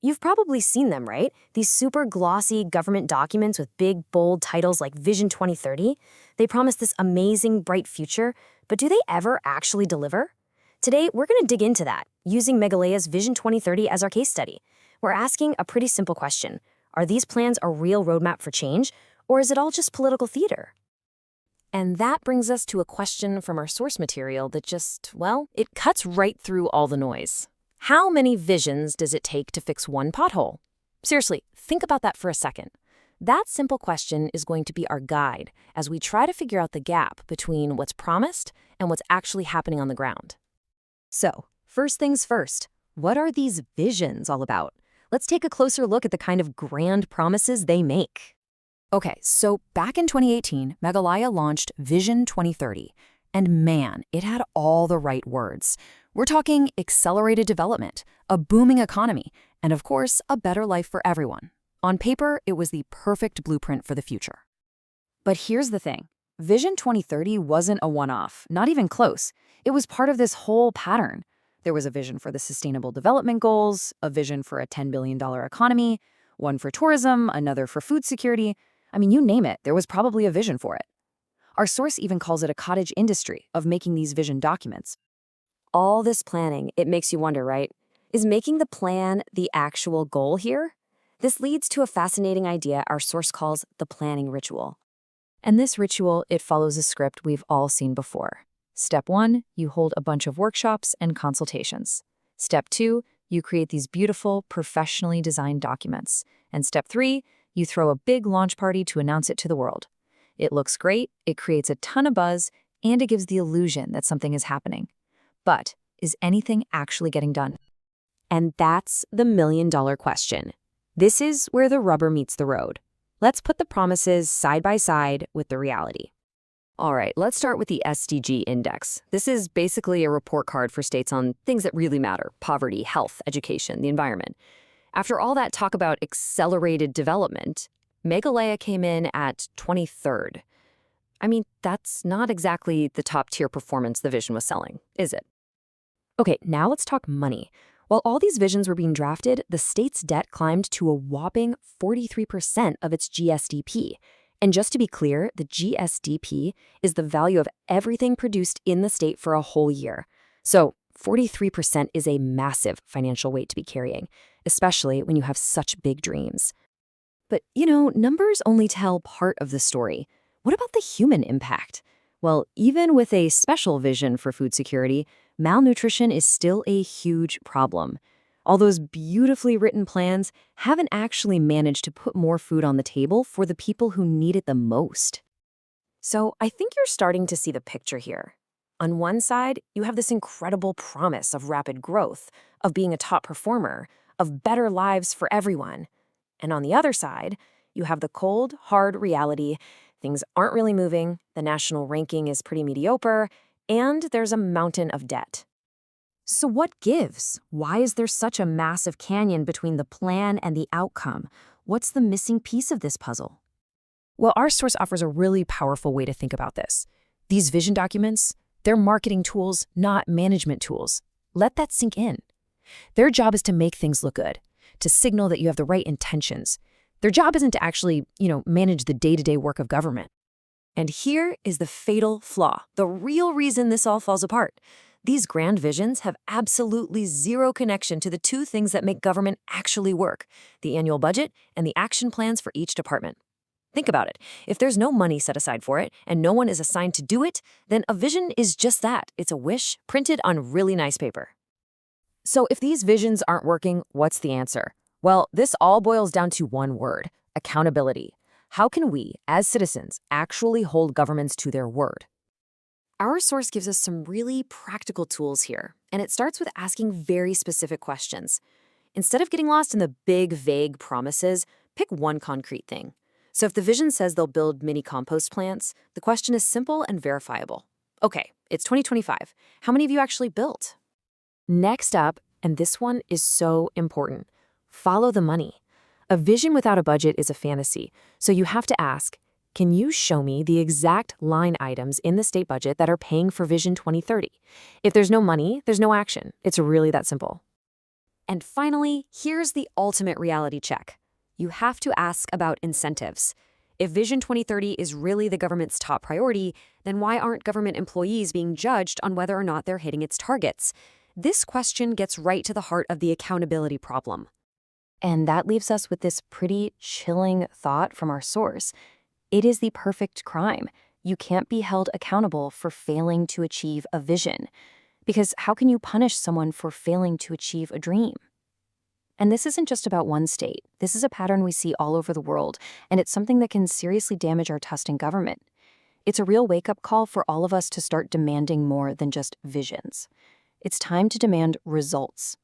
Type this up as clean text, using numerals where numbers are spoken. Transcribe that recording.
You've probably seen them, right? These super glossy government documents with big, bold titles like Vision 2030. They promise this amazing, bright future, but do they ever actually deliver? Today, we're going to dig into that, using Meghalaya's Vision 2030 as our case study. We're asking a pretty simple question. Are these plans a real roadmap for change, or is it all just political theater? And that brings us to a question from our source material that just, well, it cuts right through all the noise. How many visions does it take to fix one pothole? Seriously, think about that for a second. That simple question is going to be our guide as we try to figure out the gap between what's promised and what's actually happening on the ground. So, first things first, what are these visions all about? Let's take a closer look at the kind of grand promises they make. Okay, so back in 2018, Meghalaya launched Vision 2030. And man, it had all the right words. We're talking accelerated development, a booming economy, and of course, a better life for everyone. On paper, it was the perfect blueprint for the future. But here's the thing. Vision 2030 wasn't a one-off, not even close. It was part of this whole pattern. There was a vision for the Sustainable Development Goals, a vision for a $10 billion economy, one for tourism, another for food security. I mean, you name it, there was probably a vision for it. Our source even calls it a cottage industry of making these vision documents. All this planning, it makes you wonder, right? Is making the plan the actual goal here? This leads to a fascinating idea our source calls the planning ritual. And this ritual, it follows a script we've all seen before. Step 1, you hold a bunch of workshops and consultations. Step 2, you create these beautiful, professionally designed documents. And step 3, you throw a big launch party to announce it to the world. It looks great, it creates a ton of buzz, and it gives the illusion that something is happening. But is anything actually getting done? And that's the million-dollar question. This is where the rubber meets the road. Let's put the promises side by side with the reality. All right, let's start with the SDG index. This is basically a report card for states on things that really matter: poverty, health, education, the environment. After all that talk about accelerated development, Meghalaya came in at 23rd. I mean, that's not exactly the top-tier performance the vision was selling, is it? Okay, now let's talk money. While all these visions were being drafted, the state's debt climbed to a whopping 43% of its GSDP. And just to be clear, the GSDP is the value of everything produced in the state for a whole year. So 43% is a massive financial weight to be carrying, especially when you have such big dreams. But, numbers only tell part of the story. What about the human impact? Well, even with a special vision for food security, malnutrition is still a huge problem. All those beautifully written plans haven't actually managed to put more food on the table for the people who need it the most. So I think you're starting to see the picture here. On one side, you have this incredible promise of rapid growth, of being a top performer, of better lives for everyone. And on the other side, you have the cold, hard reality. Things aren't really moving, the national ranking is pretty mediocre, and there's a mountain of debt. So what gives? Why is there such a massive canyon between the plan and the outcome? What's the missing piece of this puzzle? Well, our source offers a really powerful way to think about this. These vision documents, they're marketing tools, not management tools. Let that sink in. Their job is to make things look good, to signal that you have the right intentions. Their job isn't to actually, manage the day-to-day work of government. And here is the fatal flaw, the real reason this all falls apart. These grand visions have absolutely zero connection to the two things that make government actually work: the annual budget and the action plans for each department. Think about it. If there's no money set aside for it and no one is assigned to do it, then a vision is just that. It's a wish printed on really nice paper. So if these visions aren't working, what's the answer? Well, this all boils down to one word: accountability. How can we, as citizens, actually hold governments to their word? Our source gives us some really practical tools here, and it starts with asking very specific questions. Instead of getting lost in the big, vague promises, pick one concrete thing. So if the vision says they'll build mini compost plants, the question is simple and verifiable. Okay, it's 2025. How many have you actually built? Next up, and this one is so important, follow the money. A vision without a budget is a fantasy, so you have to ask, can you show me the exact line items in the state budget that are paying for Vision 2030? If there's no money, there's no action. It's really that simple. And finally, here's the ultimate reality check. You have to ask about incentives. If Vision 2030 is really the government's top priority, then why aren't government employees being judged on whether or not they're hitting its targets? This question gets right to the heart of the accountability problem. And that leaves us with this pretty chilling thought from our source. It is the perfect crime. You can't be held accountable for failing to achieve a vision. Because how can you punish someone for failing to achieve a dream? And this isn't just about one state. This is a pattern we see all over the world, and it's something that can seriously damage our trust in government. It's a real wake-up call for all of us to start demanding more than just visions. It's time to demand results,